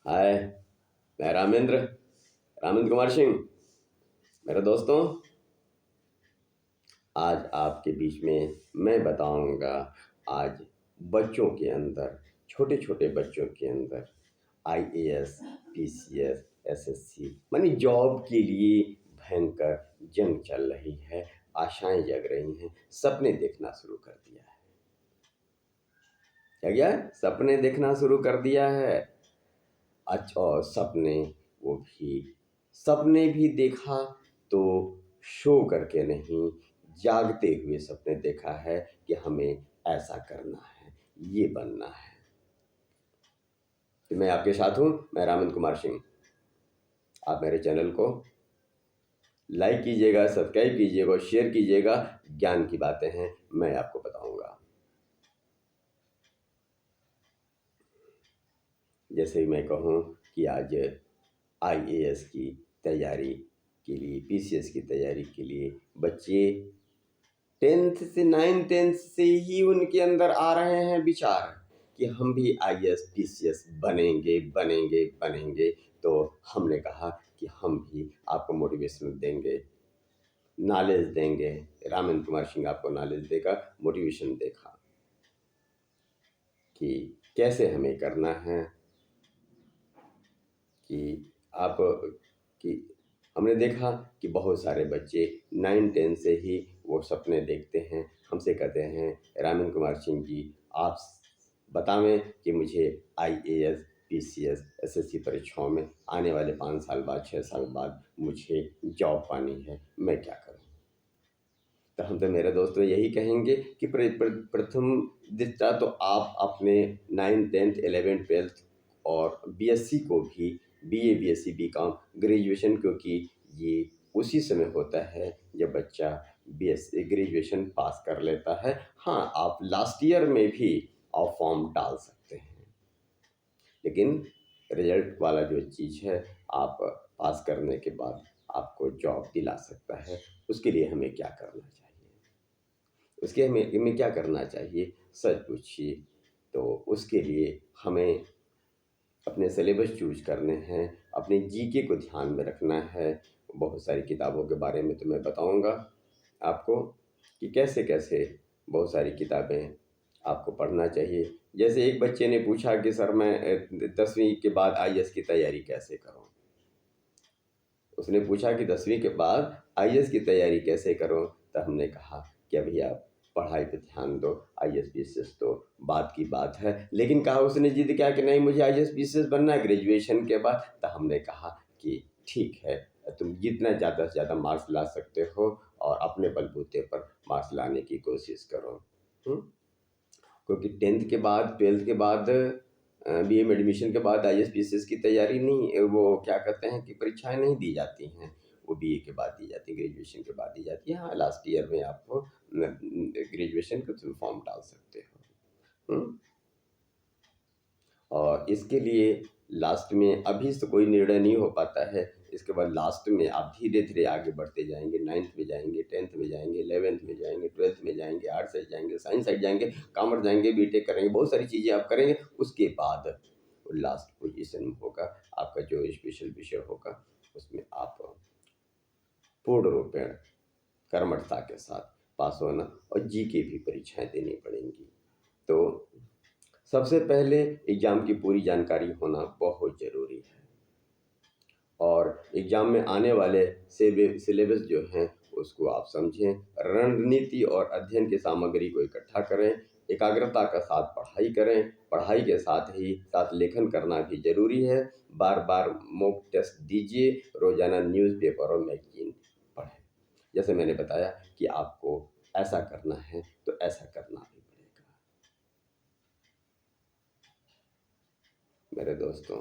हाय, मैं रामेंद्र कुमार सिंह। मेरे दोस्तों, आज आपके बीच में मैं बताऊंगा आज बच्चों के अंदर, छोटे छोटे बच्चों के अंदर आईएएस, पीसीएस, एसएससी मानी जॉब के लिए भयंकर जंग चल रही है। आशाएं जग रही हैं, सपने देखना शुरू कर दिया है। क्या सपने देखना शुरू कर दिया है। अच्छा, और सपने भी देखा तो शो करके नहीं, जागते हुए सपने देखा है कि हमें ऐसा करना है, ये बनना है। तो मैं आपके साथ हूँ, मैं रामेंद्र कुमार सिंह। आप मेरे चैनल को लाइक कीजिएगा, सब्सक्राइब कीजिएगा, शेयर कीजिएगा। ज्ञान की बातें हैं, मैं आपको बताऊंगा। जैसे ही मैं कहूँ कि आज आईएएस की तैयारी के लिए, पीसीएस की तैयारी के लिए बच्चे 10th से 9th से ही उनके अंदर आ रहे हैं विचार कि हम भी आईएएस पीसीएस बनेंगे बनेंगे बनेंगे। तो हमने कहा कि हम भी आपको मोटिवेशन देंगे, नॉलेज देंगे। रामेंद्र कुमार सिंह आपको नॉलेज देगा, मोटिवेशन देगा कि कैसे हमें करना है। कि आप कि हमने देखा कि बहुत सारे बच्चे 9-10 से ही वो सपने देखते हैं, हमसे कहते हैं रामेंद्र कुमार सिंह जी, आप बतावें कि मुझे आईएएस, पीसीएस, एसएससी परीक्षाओं में आने वाले 5 साल बाद, 6 साल बाद मुझे जॉब पानी है, मैं क्या करूं। तो हम तो मेरे दोस्तों यही कहेंगे कि प्रथम दृष्टया तो आप अपने 9th, 10th, 11th, 12th और बीएससी को भी, बीए, बीएससी, बीकॉम, ग्रेजुएशन, क्योंकि ये उसी समय होता है जब बच्चा बीएससी ग्रेजुएशन पास कर लेता है। हाँ, आप लास्ट ईयर में भी आप फॉर्म डाल सकते हैं, लेकिन रिजल्ट वाला जो चीज़ है, आप पास करने के बाद आपको जॉब दिला सकता है। उसके लिए हमें क्या करना चाहिए, हमें क्या करना चाहिए, सच पूछिए तो उसके लिए हमें अपने सिलेबस चूज करने हैं, अपने जीके को ध्यान में रखना है। बहुत सारी किताबों के बारे में तो मैं बताऊंगा आपको कि कैसे कैसे बहुत सारी किताबें आपको पढ़ना चाहिए। जैसे एक बच्चे ने पूछा कि सर मैं 10वीं के बाद आईएएस की तैयारी कैसे करूं। उसने पूछा कि 10वीं के बाद आईएएस की तैयारी कैसे करूं। तो हमने कहा कि अभी आप पढ़ाई पे ध्यान दो, आईएएस पीसीएस तो बात की बात है। लेकिन कहा उसने जिद किया कि नहीं, मुझे आईएएस पीसीएस बनना है ग्रेजुएशन के बाद। तो हमने कहा कि ठीक है, तुम जितना ज़्यादा से ज़्यादा मार्क्स ला सकते हो और अपने बलबूते पर मार्क्स लाने की कोशिश करो। क्योंकि 10th के बाद, 12th के बाद, बीए में एडमिशन के बाद आईएएस पीसीएस की तैयारी नहीं, वो क्या कहते हैं कि परीक्षाएं नहीं दी जाती हैं, वो बीए के बाद दी जाती है, ग्रेजुएशन के बाद दी जाती है। हाँ, लास्ट ईयर में आपको ग्रेजुएशन का फॉर्म डाल सकते हो। और इसके लिए लास्ट में अभी से कोई निर्णय नहीं हो पाता है। इसके बाद लास्ट में आप धीरे धीरे आगे बढ़ते जाएंगे, 9th में जाएंगे, 10th में जाएंगे, 11th में जाएंगे, 12th में जाएंगे, आर्ट्स साइड जाएंगे, साइंस साइड जाएंगे, कॉमर्स जाएंगे, बीटेक करेंगे, बहुत सारी चीज़ें आप करेंगे। उसके बाद लास्ट पोजीशन होगा आपका जो स्पेशल विषय होगा, उसमें आप पूर्ण रूपेण कर्मठता के साथ पास होना और जीके भी परीक्षाएं देनी पड़ेंगी। तो सबसे पहले एग्ज़ाम की पूरी जानकारी होना बहुत ज़रूरी है। और एग्ज़ाम में आने वाले सिलेबस जो हैं उसको आप समझें, रणनीति और अध्ययन की सामग्री को इकट्ठा करें, एकाग्रता के साथ पढ़ाई करें, पढ़ाई के साथ लेखन करना भी ज़रूरी है। बार बार मॉक टेस्ट दीजिए, रोज़ाना न्यूज़पेपर और मैगजीन पढ़ें। जैसे मैंने बताया कि आपको ऐसा करना है तो ऐसा करना भी पड़ेगा। मेरे दोस्तों,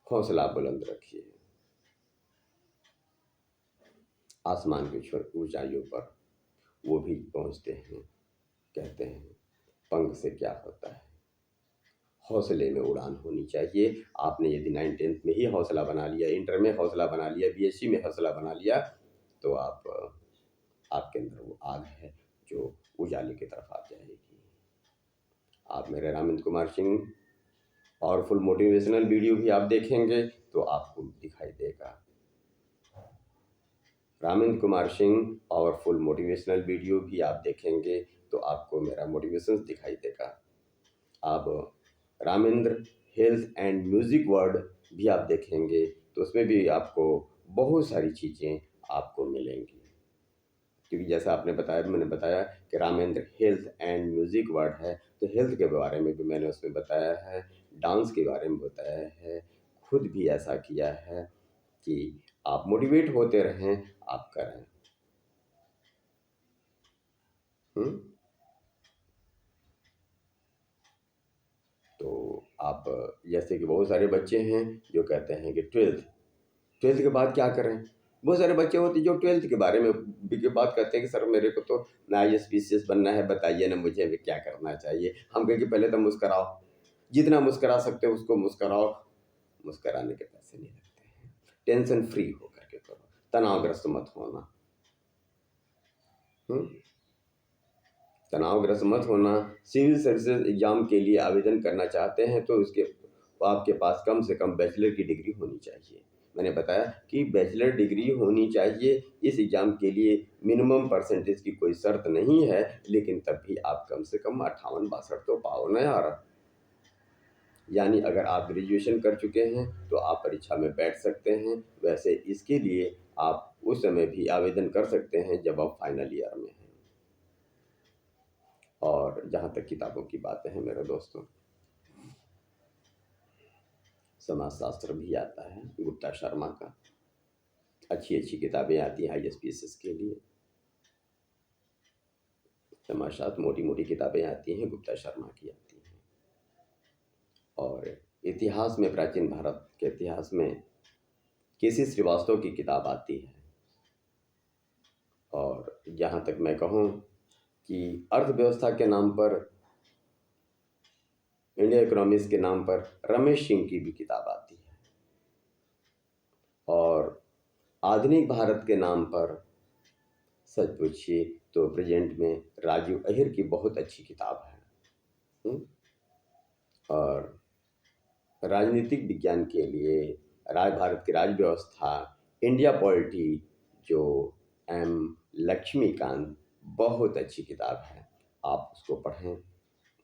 हौसला बुलंद रखिए। आसमान की ऊंचाइयों पर वो भी पहुंचते हैं, कहते हैं पंख से क्या होता है। हौसले में उड़ान होनी चाहिए। आपने यदि 9th-10th में ही हौसला बना लिया, इंटर में हौसला बना लिया, बीएससी में हौसला बना लिया, तो आपके अंदर वो आग है जो उजाले की तरफ आ जाएगी। आप मेरे Ramendra Kumar Singh powerful motivational video भी आप देखेंगे तो आपको दिखाई देगा। Ramendra Kumar Singh powerful motivational video भी आप देखेंगे तो आपको मेरा मोटिवेशन दिखाई देगा। आप Ramendra health and music word भी आप देखेंगे तो उसमें भी आपको बहुत सारी चीज़ें आपको मिलेंगी। क्योंकि जैसा आपने बताया, मैंने बताया कि Ramendra health and music word है, तो हेल्थ के बारे में भी मैंने उसमें बताया है, डांस के बारे में बताया है, खुद भी ऐसा किया है कि आप मोटिवेट होते रहें, आप करें। हुँ? तो आप जैसे कि बहुत सारे बच्चे हैं जो कहते हैं कि 12th के बाद क्या करें? बहुत सारे बच्चे होते हैं जो 12th के बारे में भी बात करते हैं कि सर मेरे को तो आईएएस पीसीएस बनना है, बताइए ना मुझे अभी क्या करना चाहिए? हम कहें कि पहले तो मुस्कुराओ, जितना मुस्कुरा सकते हो उसको मुस्कुराओ, मुस्कुराने के पैसे नहीं लगते हैं। टेंशन फ्री होकर के करो, तनावग्रस्त मत होना। हुँ? तनावग्रस्त मत होना। सिविल सर्विसेज एग्ज़ाम के लिए आवेदन करना चाहते हैं तो उसके आपके पास कम से कम बैचलर की डिग्री होनी चाहिए। मैंने बताया कि बैचलर डिग्री होनी चाहिए। इस एग्ज़ाम के लिए मिनिमम परसेंटेज की कोई शर्त नहीं है, लेकिन तब भी आप कम से कम 58-62 तो पाओ ना यार। यानी अगर आप ग्रेजुएशन कर चुके हैं तो आप परीक्षा में बैठ सकते हैं। वैसे इसके लिए आप उस समय भी आवेदन कर सकते हैं जब आप फाइनल ईयर में हैं। और जहाँ तक किताबों की बातें हैं मेरे दोस्तों, समाजशास्त्र भी आता है गुप्ता शर्मा का। अच्छी किताबें आती हैं आईएएस पीसीएस के लिए। समाजशास्त्र मोटी किताबें आती हैं, गुप्ता शर्मा की आती हैं। और इतिहास में, प्राचीन भारत के इतिहास में केसी श्रीवास्तव की किताब आती है। और जहाँ तक मैं कहूँ कि अर्थव्यवस्था के नाम पर, इंडिया इकोनॉमिक्स के नाम पर रमेश सिंह की भी किताब आती है। और आधुनिक भारत के नाम पर सच पूछिए तो प्रेजेंट में राजीव अहिर की बहुत अच्छी किताब है। हुँ? और राजनीतिक विज्ञान के लिए भारत की राज्य व्यवस्था, इंडिया पॉलिटी, जो एम लक्ष्मीकांत, बहुत अच्छी किताब है, आप उसको पढ़ें।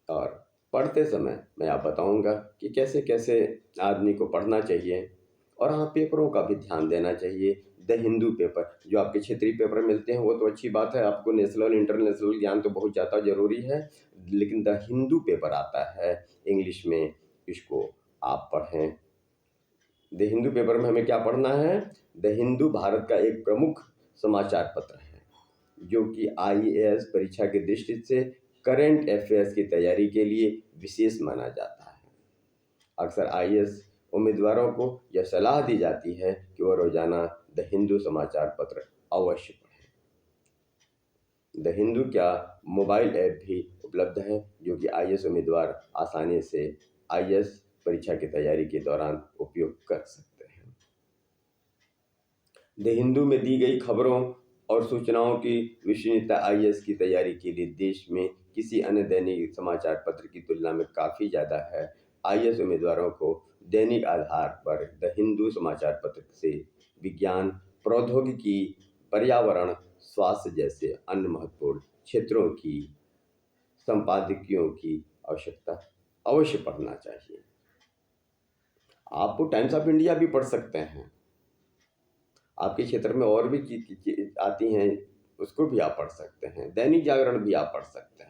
और पढ़ते समय मैं आप बताऊंगा कि कैसे कैसे आदमी को पढ़ना चाहिए। और हाँ, पेपरों का भी ध्यान देना चाहिए। द हिंदू पेपर, जो आपके क्षेत्रीय पेपर मिलते हैं वो तो अच्छी बात है, आपको नेशनल इंटरनेशनल ज्ञान तो बहुत ज़्यादा ज़रूरी है, लेकिन द हिंदू पेपर आता है इंग्लिश में, इसको आप पढ़ें। द हिंदू पेपर में हमें क्या पढ़ना है? द हिंदू भारत का एक प्रमुख समाचार पत्र है, जो कि आईएएस परीक्षा की दृष्टि से करंट अफेयर्स की तैयारी के लिए विशेष माना जाता है। अक्सर आईएएस उम्मीदवारों को यह सलाह दी जाती है कि वह रोजाना द हिंदू समाचार पत्र अवश्य पढ़ें। द हिंदू क्या मोबाइल ऐप भी उपलब्ध है, जो कि आईएएस उम्मीदवार आसानी से आईएएस परीक्षा की तैयारी के दौरान उपयोग कर सकते हैं। द हिंदू में दी गई खबरों और सूचनाओं की विश्वसनीयता आईएएस की तैयारी के लिए देश में किसी अन्य दैनिक समाचार पत्र की तुलना में काफ़ी ज़्यादा है। आईएएस उम्मीदवारों को दैनिक आधार पर द हिंदू समाचार पत्र से विज्ञान, प्रौद्योगिकी, पर्यावरण, स्वास्थ्य जैसे अन्य महत्वपूर्ण क्षेत्रों की संपादकीयों की आवश्यकता अवश्य पढ़ना चाहिए। आप टाइम्स ऑफ इंडिया भी पढ़ सकते हैं। आपके क्षेत्र में और भी चीज़ आती हैं, उसको भी आप पढ़ सकते हैं। दैनिक जागरण भी आप पढ़ सकते हैं।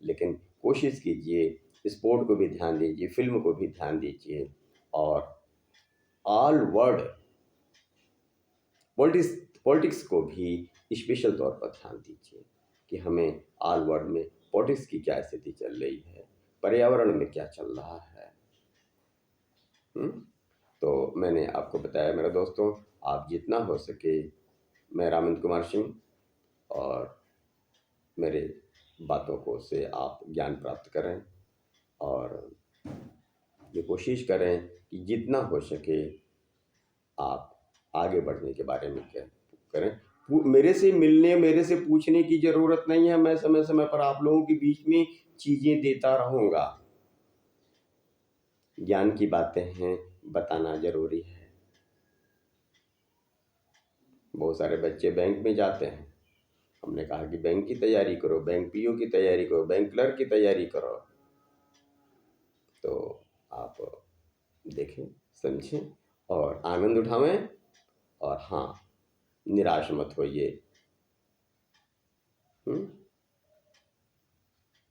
लेकिन कोशिश कीजिए, स्पोर्ट को भी ध्यान दीजिए, फिल्म को भी ध्यान दीजिए। और ऑल वर्ल्ड पॉलिटिक्स को भी स्पेशल तौर पर ध्यान दीजिए कि हमें ऑल वर्ल्ड में पॉलिटिक्स की क्या स्थिति चल रही है, पर्यावरण में क्या चल रहा है। तो मैंने आपको बताया मेरे दोस्तों, आप जितना हो सके, मैं रामेंद्र कुमार सिंह, और मेरे बातों को से आप ज्ञान प्राप्त करें और ये कोशिश करें कि जितना हो सके आप आगे बढ़ने के बारे में क्या करें। मेरे से मिलने, मेरे से पूछने की ज़रूरत नहीं है, मैं समय समय पर आप लोगों के बीच में चीज़ें देता रहूँगा। ज्ञान की बातें हैं, बताना ज़रूरी है। बहुत सारे बच्चे बैंक में जाते हैं, हमने कहा कि बैंक की तैयारी करो, बैंक पीओ की तैयारी करो, बैंक क्लर्क की तैयारी करो। तो आप देखें, समझें और आनंद उठावें। और हाँ, निराश मत होइए।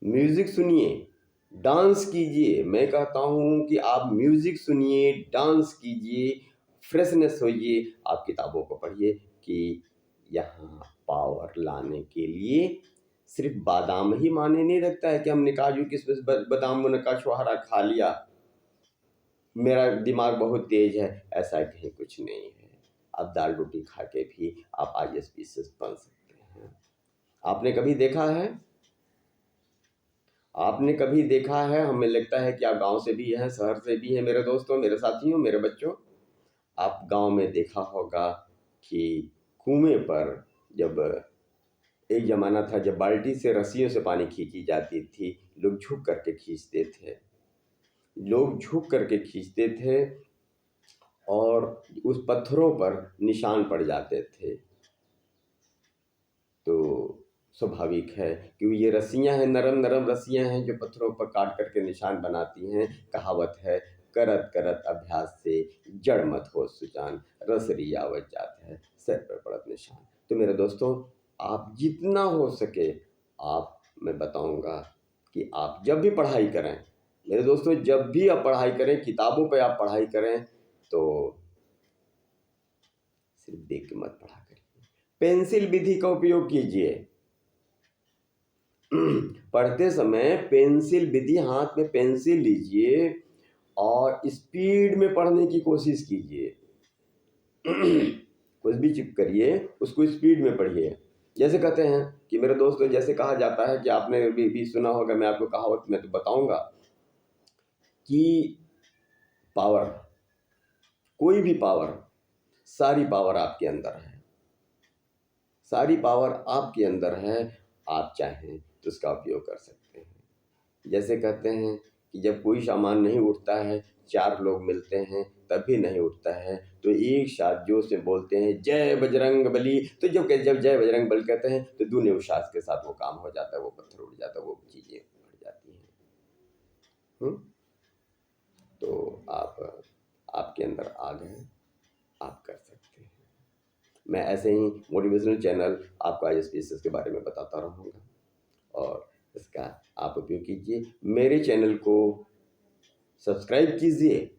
म्यूजिक सुनिए, डांस कीजिए। मैं कहता हूँ कि आप म्यूजिक सुनिए, डांस कीजिए, फ्रेशनेस होइए। आप किताबों को पढ़िए कि यहाँ पावर लाने के लिए सिर्फ बादाम ही मायने नहीं रखता है कि हमने काजू किशमिश बादाम का छुहारा खा लिया, मेरा दिमाग बहुत तेज है, ऐसा कहीं कुछ नहीं है। आप दाल रोटी खा के भी आप IAS PCS बन सकते हैं। आपने कभी देखा है, आपने कभी देखा है, हमें लगता है कि आप गांव से भी हैं, शहर से भी हैं, मेरे दोस्तों, मेरे साथियों, मेरे बच्चों, आप गांव में देखा होगा कि कुएं पर जब एक ज़माना था जब बाल्टी से रस्सियों से पानी खींची जाती थी, लोग झुक करके खींचते थे, लोग झुक करके खींचते थे और उस पत्थरों पर निशान पड़ जाते थे। तो स्वाभाविक है कि ये रस्सियाँ हैं, नरम नरम रस्सियाँ हैं जो पत्थरों पर काट करके निशान बनाती हैं। कहावत है, करत करत अभ्यास से जड़ मत हो सुजान, रसरी आवत जात है सर पर पड़त निशान। तो मेरे दोस्तों, आप जितना हो सके, आप, मैं बताऊंगा कि आप जब भी पढ़ाई करें, मेरे दोस्तों, जब भी आप पढ़ाई करें, किताबों पे आप पढ़ाई करें, तो सिर्फ देख के मत पढ़ा करिए, पेंसिल विधि का उपयोग कीजिए। पढ़ते समय पेंसिल विधि, हाथ में पेंसिल लीजिए और स्पीड में पढ़ने की कोशिश कीजिए। कुछ भी चुप करिए, उसको स्पीड में पढ़िए। जैसे कहते हैं कि मेरे दोस्तों, जैसे कहा जाता है कि आपने भी सुना होगा, मैं आपको कहावत में तो बताऊंगा कि पावर, कोई भी पावर, सारी पावर आपके अंदर है, सारी पावर आपके अंदर है। आप चाहें तो उसका उपयोग कर सकते हैं। जैसे कहते हैं कि जब कोई सामान नहीं उठता है, 4 लोग मिलते हैं तब भी नहीं उठता है, तो एक साथ जोश से बोलते हैं जय बजरंग बली। तो जब जय बजरंग बली कहते हैं तो दूने उल्लास के साथ वो काम हो जाता है, वो पत्थर उड़ जाता है, वो चीज़ें उड़ जाती हैं। तो आपके अंदर आ गए, आप कर सकते हैं। मैं ऐसे ही मोटिवेशनल चैनल आपको IAS PCS के बारे में बताता रहूँगा और इसका आप उपयोग कीजिए। मेरे चैनल को सब्सक्राइब कीजिए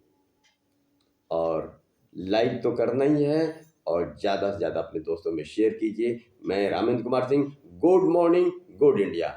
और लाइक तो करना ही है, और ज़्यादा से ज़्यादा अपने दोस्तों में शेयर कीजिए। मैं Ramendra Kumar Singh, good morning, good India.